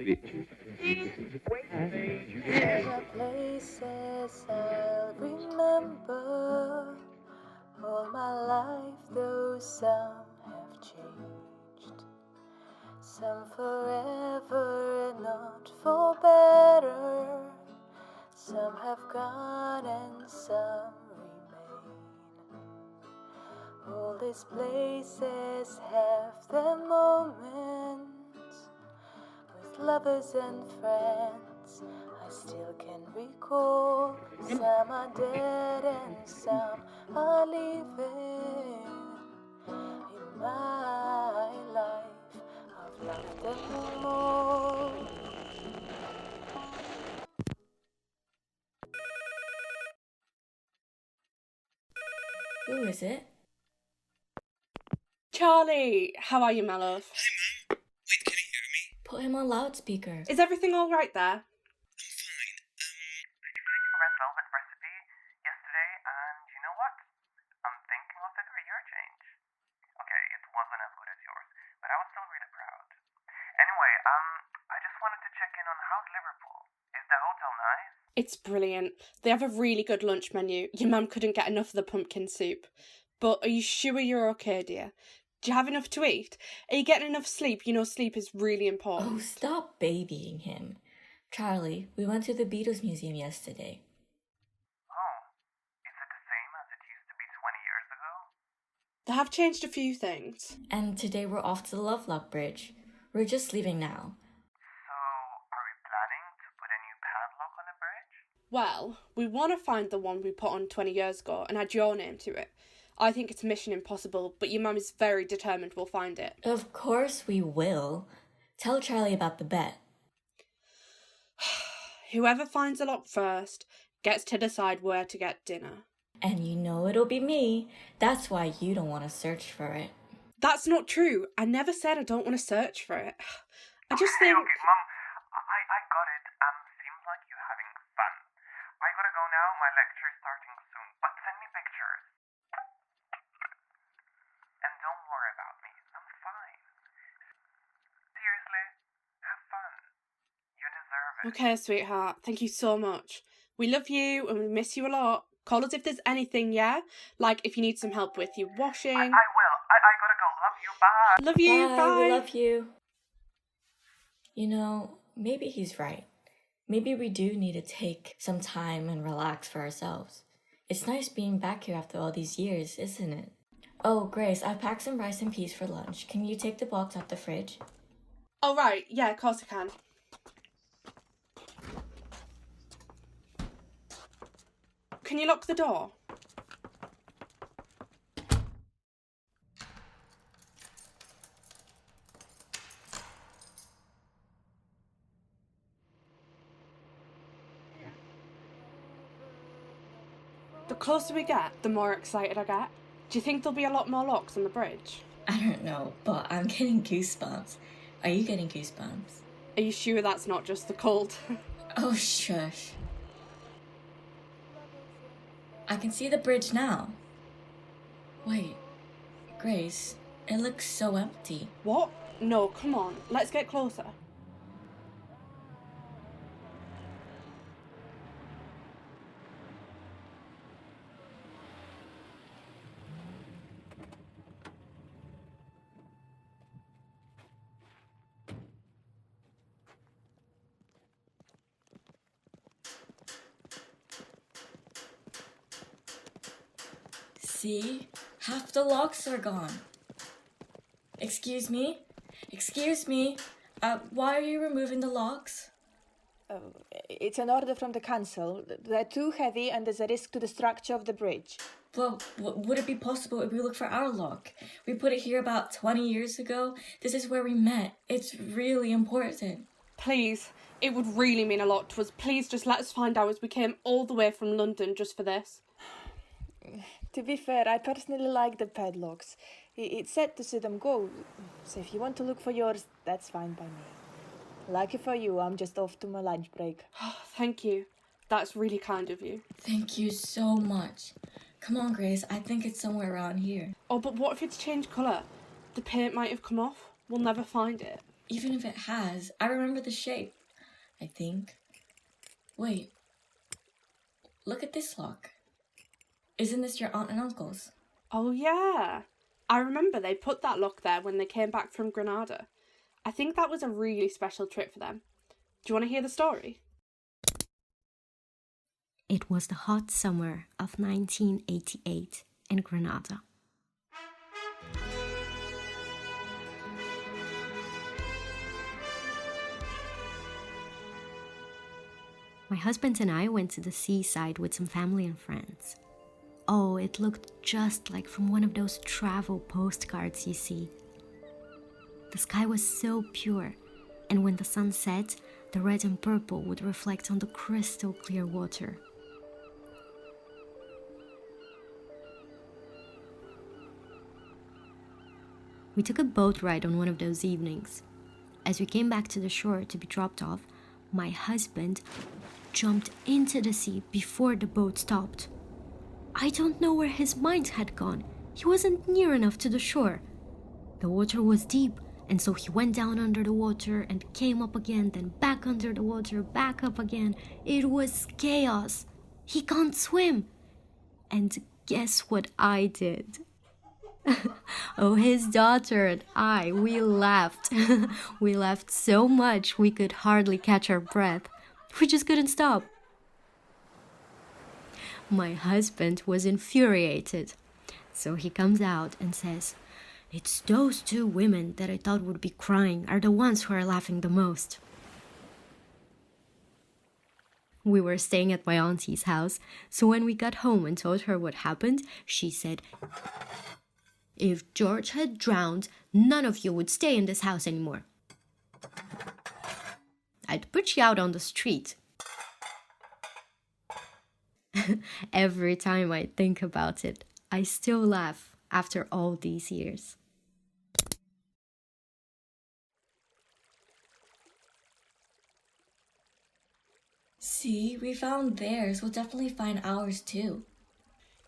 There are places I'll remember all my life, though some have changed. Some forever and not for better. Some have gone and some remain. All these places have their moments with lovers and friends. I still can recall. Some are dead and some are living. In my life, I've loved them all. Who is it? Charlie, how are you, my love? Hi, Mum. Wait, can you hear me? Put him on loudspeaker. Is everything all right there? I'm fine. I finished your red velvet recipe yesterday, and you know what? I'm thinking of a career change. Okay, it wasn't as good as yours, but I was still really proud. Anyway, I just wanted to check in on how's Liverpool. Is the hotel nice? It's brilliant. They have a really good lunch menu. Your mum couldn't get enough of the pumpkin soup. But are you sure you're okay, dear? Do you have enough to eat? Are you getting enough sleep? You know, sleep is really important. Oh, stop babying him. Charlie, we went to the Beatles Museum yesterday. Oh, is it the same as it used to be 20 years ago? They have changed a few things. And today we're off to the Lovelock Bridge. We're just leaving now. So, are we planning to put a new padlock on the bridge? Well, we want to find the one we put on 20 years ago and add your name to it. I think it's mission impossible, but your mum is very determined we'll find it. Of course we will. Tell Charlie about the bet. Whoever finds the lock first gets to decide where to get dinner. And you know it'll be me. That's why you don't want to search for it. That's not true. I never said I don't want to search for it. I just Okay, think... okay, Mum, I got it. Seems like you're having fun. I gotta go now. My lecture's starting soon. But send me pictures. And don't worry about me. I'm fine. Seriously, have fun. You deserve it. Okay, sweetheart. Thank you so much. We love you and we miss you a lot. Call us if there's anything, yeah? Like if you need some help with your washing. I will. I gotta go. Love you. Bye. Love you. Bye. We love you. You know, maybe he's right. Maybe we do need to take some time and relax for ourselves. It's nice being back here after all these years, isn't it? Oh, Grace, I packed some rice and peas for lunch. Can you take the box out the fridge? Oh, right. Yeah, of course I can. Can you lock the door? The closer we get, the more excited I get. Do you think there'll be a lot more locks on the bridge? I don't know, but I'm getting goosebumps. Are you getting goosebumps? Are you sure that's not just the cold? Oh, shush. I can see the bridge now. Wait, Grace, it looks so empty. What? No, come on. Let's get closer. See? Half the locks are gone. Excuse me? Excuse me? Why are you removing the locks? It's an order from the council. They're too heavy and there's a risk to the structure of the bridge. Well, would it be possible if we look for our lock? We put it here about 20 years ago. This is where we met. It's really important. Please, it would really mean a lot to us. Please just let us find ours. We came all the way from London just for this. To be fair, I personally like the padlocks. It's sad to see them go. So if you want to look for yours, that's fine by me. Lucky for you, I'm just off to my lunch break. Thank you. That's really kind of you. Thank you so much. Come on, Grace. I think it's somewhere around here. Oh, but what if it's changed colour? The paint might have come off. We'll never find it. Even if it has, I remember the shape, I think. Wait, look at this lock. Isn't this your aunt and uncle's? Oh yeah, I remember they put that lock there when they came back from Granada. I think that was a really special trip for them. Do you want to hear the story? It was the hot summer of 1988 in Granada. My husband and I went to the seaside with some family and friends. Oh, it looked just like from one of those travel postcards you see. The sky was so pure, and when the sun set, the red and purple would reflect on the crystal clear water. We took a boat ride on one of those evenings. As we came back to the shore to be dropped off, my husband jumped into the sea before the boat stopped. I don't know where his mind had gone. He wasn't near enough to the shore. The water was deep, and so he went down under the water and came up again, then back under the water, back up again. It was chaos. He can't swim. And guess what I did? Oh, his daughter and I, we laughed. We laughed so much we could hardly catch our breath. We just couldn't stop. My husband was infuriated. So he comes out and says, "It's those two women that I thought would be crying are the ones who are laughing the most." We were staying at my auntie's house, so when we got home and told her what happened, she said, "If George had drowned, none of you would stay in this house anymore. I'd put you out on the street." Every time I think about it, I still laugh after all these years. See, we found theirs. We'll definitely find ours too.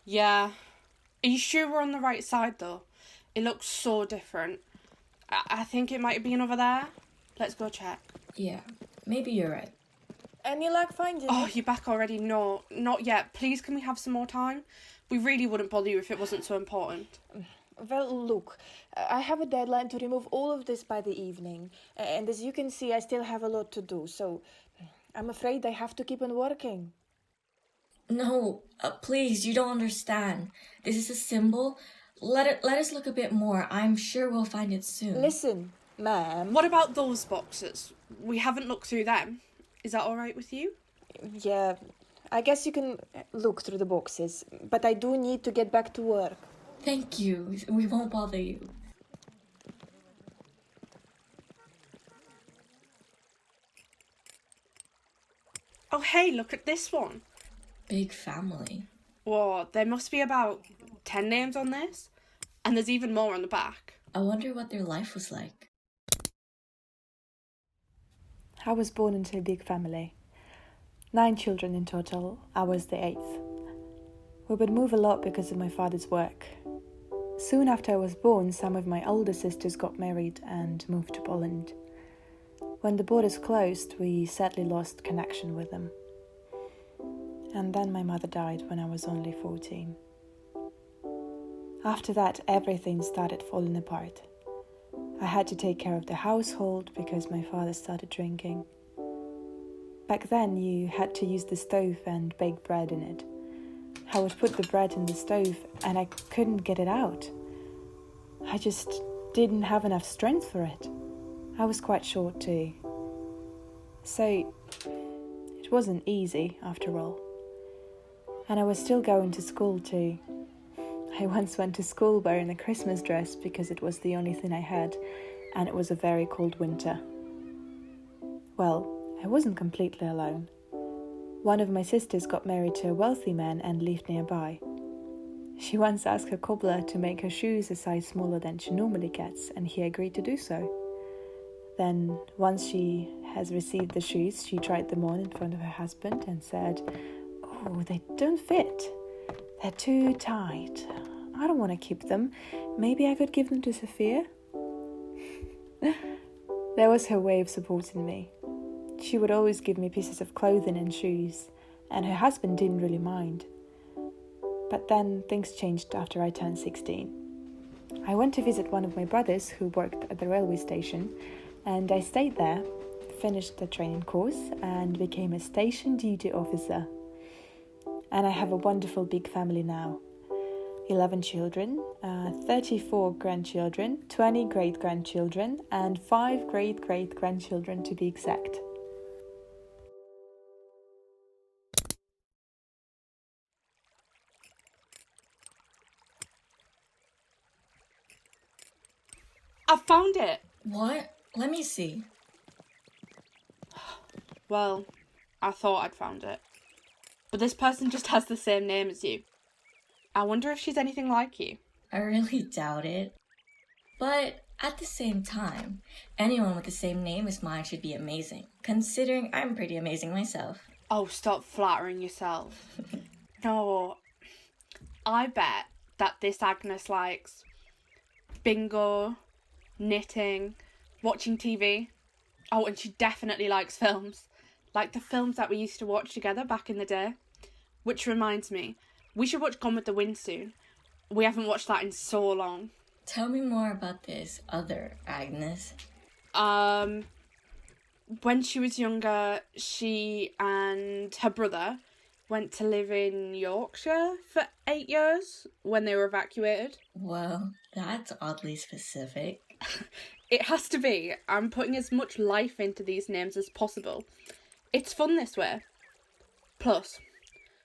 Yeah. Are you sure we're on the right side though? It looks so different. I think it might have been over there. Let's go check. Yeah, maybe you're right. Any luck finding Oh, it? you're back already? No, not yet. Please, can we have some more time? We really wouldn't bother you if it wasn't so important. Well, look, I have a deadline to remove all of this by the evening. And as you can see, I still have a lot to do, so I'm afraid I have to keep on working. No, please, you don't understand. This is a symbol. Let us look a bit more. I'm sure we'll find it soon. Listen, ma'am. What about those boxes? We haven't looked through them. Is that all right with you? Yeah, I guess you can look through the boxes, but I do need to get back to work. Thank you. We won't bother you. Oh, hey, look at this one. Big family. Whoa, there must be about 10 names on this. And there's even more on the back. I wonder what their life was like. I was born into a big family. 9 children in total. I was the 8th. We would move a lot because of my father's work. Soon after I was born, some of my older sisters got married and moved to Poland. When the borders closed, we sadly lost connection with them. And then my mother died when I was only 14. After that, everything started falling apart. I had to take care of the household because my father started drinking. Back then, you had to use the stove and bake bread in it. I would put the bread in the stove and I couldn't get it out. I just didn't have enough strength for it. I was quite short too. So, it wasn't easy after all. And I was still going to school too. I once went to school wearing a Christmas dress because it was the only thing I had, and it was a very cold winter. Well, I wasn't completely alone. One of my sisters got married to a wealthy man and lived nearby. She once asked her cobbler to make her shoes a size smaller than she normally gets, and he agreed to do so. Then, once she has received the shoes, she tried them on in front of her husband and said, "Oh, they don't fit. They're too tight. I don't want to keep them. Maybe I could give them to Sofia?" That was her way of supporting me. She would always give me pieces of clothing and shoes, and her husband didn't really mind. But then things changed after I turned 16. I went to visit one of my brothers who worked at the railway station, and I stayed there, finished the training course, and became a station duty officer. And I have a wonderful big family now. 11 children, 34 grandchildren, 20 great-grandchildren, and 5 great-great-grandchildren to be exact. I found it! What? Let me see. Well, I thought I'd found it. But this person just has the same name as you. I wonder if she's anything like you. I really doubt it. But at the same time, anyone with the same name as mine should be amazing, considering I'm pretty amazing myself. Oh, stop flattering yourself. No, I bet that this Agnes likes bingo, knitting, watching TV. Oh, and she definitely likes films. Like the films that we used to watch together back in the day. Which reminds me, we should watch Gone with the Wind soon. We haven't watched that in so long. Tell me more about this other Agnes. When she was younger, she and her brother went to live in Yorkshire for 8 years when they were evacuated. Well, that's oddly specific. It has to be. I'm putting as much life into these names as possible. It's fun this way. Plus,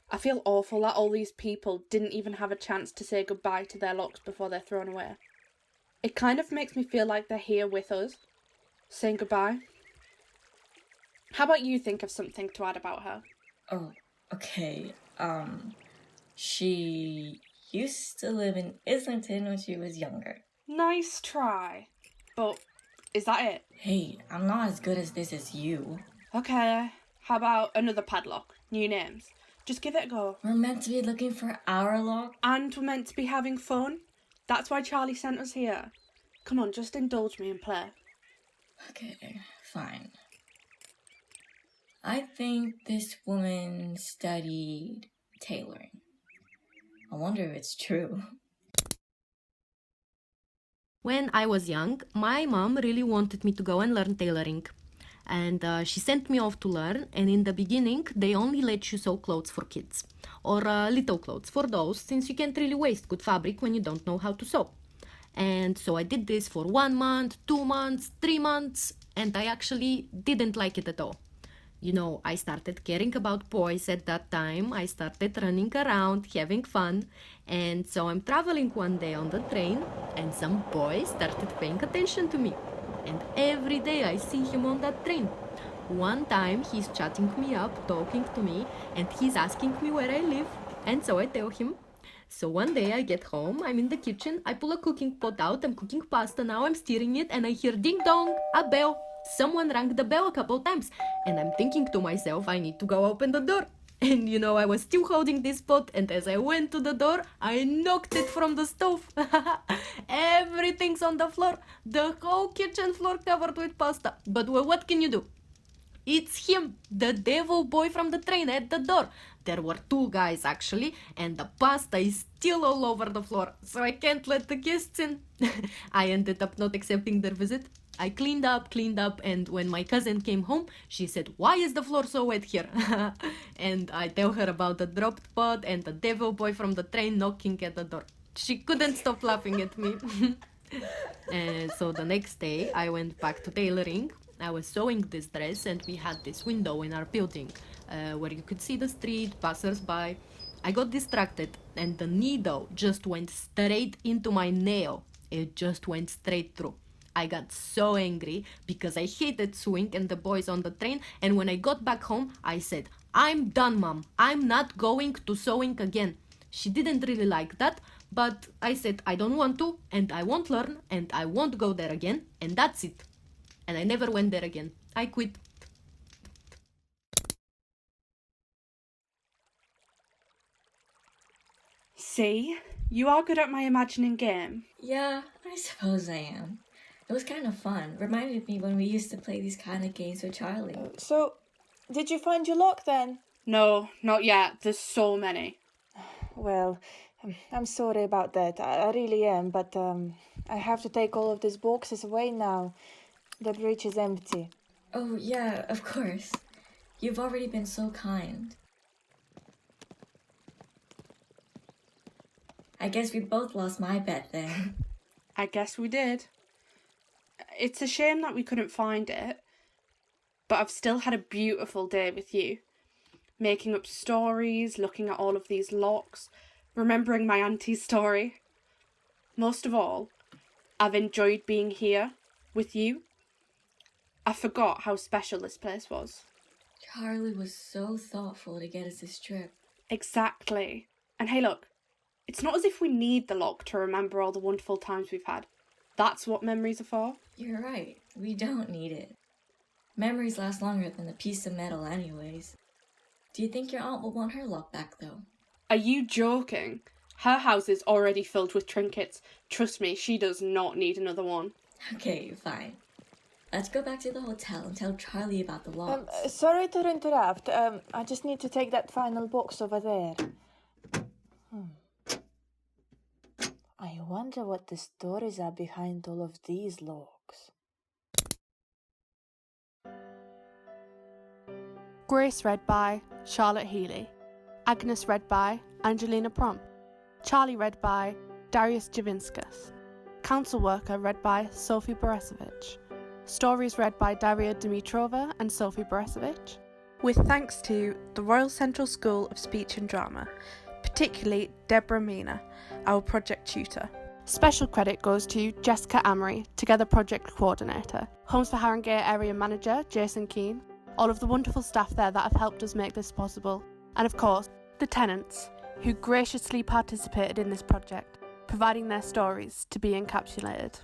I feel awful that all these people didn't even have a chance to say goodbye to their locks before they're thrown away. It kind of makes me feel like they're here with us, saying goodbye. How about you think of something to add about her? Oh, okay. She used to live in Islington when she was younger. Nice try. But is that it? Hey, I'm not as good as this as you. Okay, how about another padlock? New names. Just give it a go. We're meant to be looking for our lock. And we're meant to be having fun. That's why Charlie sent us here. Come on, just indulge me and play. Okay, fine. I think this woman studied tailoring. I wonder if it's true. When I was young, my mom really wanted me to go and learn tailoring. And she sent me off to learn, and in the beginning, they only let you sew clothes for kids. Or little clothes for those, since you can't really waste good fabric when you don't know how to sew. And so I did this for 1 month, 2 months, 3 months, and I actually didn't like it at all. You know, I started caring about boys at that time. I started running around, having fun. And so I'm traveling one day on the train, and some boy started paying attention to me. And every day I see him on that train. One time he's chatting me up, talking to me, and he's asking me where I live. And so I tell him. So one day I get home, I'm in the kitchen, I pull a cooking pot out, I'm cooking pasta, now I'm stirring it, and I hear ding dong, a bell. Someone rang the bell a couple times, and I'm thinking to myself, I need to go open the door. And you know, I was still holding this pot, and as I went to the door, I knocked it from the stove. Everything's on the floor, the whole kitchen floor covered with pasta. But well, what can you do? It's him, the devil boy from the train at the door. There were 2 guys actually, and the pasta is still all over the floor, so I can't let the guests in. I ended up not accepting their visit. I cleaned up, and when my cousin came home, she said, "Why is the floor so wet here?" And I tell her about the dropped pot and the devil boy from the train knocking at the door. She couldn't stop laughing at me. And so the next day, I went back to tailoring. I was sewing this dress, and we had this window in our building where you could see the street, passers-by. I got distracted, and the needle just went straight into my nail. It just went straight through. I got so angry because I hated sewing and the boys on the train, and when I got back home, I said, "I'm done, Mom. I'm not going to sewing again." She didn't really like that, but I said I don't want to, and I won't learn, and I won't go there again, and that's it. And I never went there again. I quit. See? You are good at my imagining game. Yeah, I suppose I am. It was kind of fun. Reminded me when we used to play these kind of games with Charlie. So, did you find your lock then? No, not yet. There's so many. Well, I'm sorry about that. I really am, but I have to take all of these boxes away now. The bridge is empty. Oh, yeah, of course. You've already been so kind. I guess we both lost my bet then. I guess we did. It's a shame that we couldn't find it, but I've still had a beautiful day with you. Making up stories, looking at all of these locks, remembering my auntie's story. Most of all, I've enjoyed being here with you. I forgot how special this place was. Charlie was so thoughtful to get us this trip. Exactly. And hey, look, it's not as if we need the lock to remember all the wonderful times we've had. That's what memories are for. You're right. We don't need it. Memories last longer than a piece of metal anyways. Do you think your aunt will want her lock back though? Are you joking? Her house is already filled with trinkets. Trust me, she does not need another one. Okay, fine. Let's go back to the hotel and tell Charlie about the locks. Sorry to interrupt. I just need to take that final box over there. I wonder what the stories are behind all of these locks. Grace read by Charlotte Healy. Agnes read by Angelina Prom. Charlie read by Darius Gervinskas. Council Worker read by Sofia Barysevich. Stories read by Daria Dimitrova and Sofia Barysevich. With thanks to the Royal Central School of Speech and Drama, particularly Debora Mina, our project tutor. Special credit goes to Jessica Amery, Together Project Coordinator, Homes for Haringey Area Manager Jason Keane, all of the wonderful staff there that have helped us make this possible, and of course, the tenants, who graciously participated in this project, providing their stories to be encapsulated.